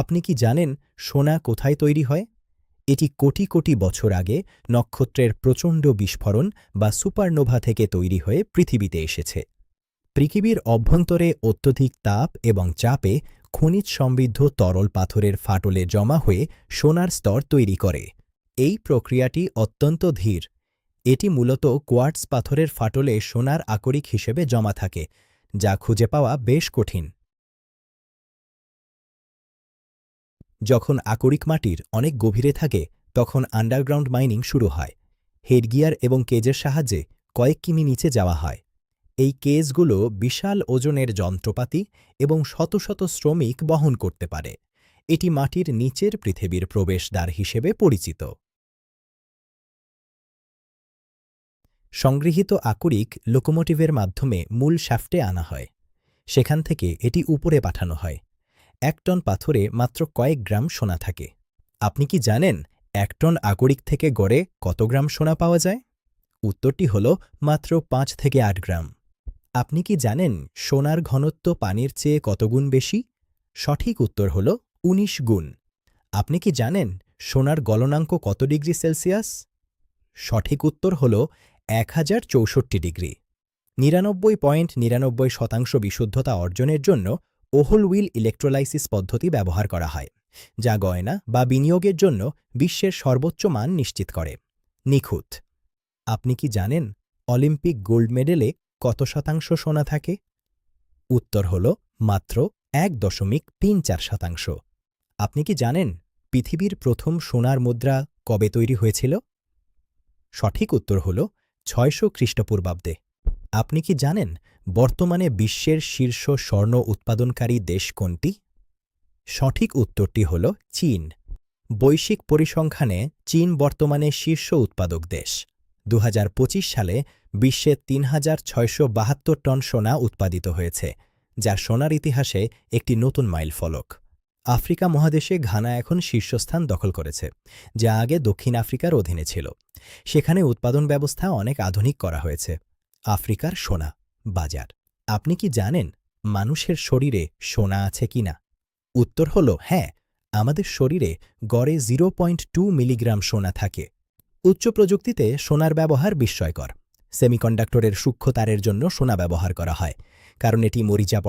আপনি কি জানেন সোনা কোথায় তৈরি হয়? এটি কোটি কোটি বছর আগে নক্ষত্রের প্রচণ্ড বিস্ফোরণ বা সুপারনোভা থেকে তৈরি হয়ে পৃথিবীতে এসেছে। পৃথিবীর অভ্যন্তরে অত্যধিক তাপ এবং চাপে খনিজ সমৃদ্ধ তরল পাথরের ফাটলে জমা হয়ে সোনার স্তর তৈরি করে। এই প্রক্রিয়াটি অত্যন্ত ধীর। এটি মূলত কোয়ার্টজ পাথরের ফাটলে সোনার আকরিক হিসেবে জমা থাকে, যা খুঁজে পাওয়া বেশ কঠিন। যখন আকরিক মাটির অনেক গভীরে থাকে তখন আন্ডারগ্রাউন্ড মাইনিং শুরু হয়। হেডগিয়ার এবং কেজের সাহায্যে কয়েক কিমি নিচে যাওয়া হয়। এই কেজগুলো বিশাল ওজনের যন্ত্রপাতি এবং শত শত শ্রমিক বহন করতে পারে। এটি মাটির নিচের পৃথিবীর প্রবেশদ্বার হিসেবে পরিচিত। সংগৃহীত আকরিক লোকোমোটিভের মাধ্যমে মূল শ্যাফটে আনা হয়। সেখান থেকে এটি উপরে পাঠানো হয়। ১ টন পাথরে মাত্র কয়েক গ্রাম সোনা থাকে। আপনি কি জানেন ১ টন আকরিক থেকে গড়ে কত গ্রাম সোনা পাওয়া যায়? উত্তরটি হল মাত্র ৫ থেকে ৮ গ্রাম। আপনি কি জানেন সোনার ঘনত্ব পানির চেয়ে কত গুণ বেশি? সঠিক উত্তর হল ১৯ গুণ। আপনি কি জানেন সোনার গলনাঙ্ক কত ডিগ্রি সেলসিয়াস? সঠিক উত্তর হল ১০৬৪ ডিগ্রি। ৯৯.৯৯% বিশুদ্ধতা অর্জনের জন্য ওহল হুইল ইলেকট্রোলাইসিস পদ্ধতি ব্যবহার করা হয়, যা গয়না বা বিনিয়োগের জন্য বিশ্বের সর্বোচ্চ মান নিশ্চিত করে। নিখুঁত। আপনি কি জানেন অলিম্পিক গোল্ড মেডেলে কত শতাংশ সোনা থাকে? উত্তর হল মাত্র ১.৩৪%। আপনি কি জানেন পৃথিবীর প্রথম সোনার মুদ্রা কবে তৈরি হয়েছিল? সঠিক উত্তর হল ৬০০ খ্রিস্টপূর্বাব্দে। আপনি কি জানেন বর্তমানে বিশ্বের শীর্ষ স্বর্ণ উৎপাদনকারী দেশ কোনটি? সঠিক উত্তরটি হল চীন। বৈশ্বিক পরিসংখ্যানে চীন বর্তমানে শীর্ষ উৎপাদক দেশ। ২০২৫ সালে বিশ্বে ৩,৬৭২ টন সোনা উৎপাদিত হয়েছে, যা সোনার ইতিহাসে একটি নতুন মাইলফলক। আফ্রিকা মহাদেশে ঘানা এখন শীর্ষস্থান দখল করেছে, যা আগে দক্ষিণ আফ্রিকার অধীনে ছিল। সেখানে উৎপাদন ব্যবস্থা অনেক আধুনিক করা হয়েছে। আফ্রিকার সোনা বাজার। আপনি কি জানেন মানুষের শরীরে সোনা আছে কিনা? উত্তর হল হ্যাঁ, আমাদের শরীরে গড়ে ০.২ মিলিগ্রাম সোনা থাকে। উচ্চ প্রযুক্তিতে সোনার ব্যবহার বিস্ময়কর। সেমিকন্ডাক্টরের সূক্ষ্ম তারের জন্য সোনা ব্যবহার করা হয়, কারণ এটি মরিচা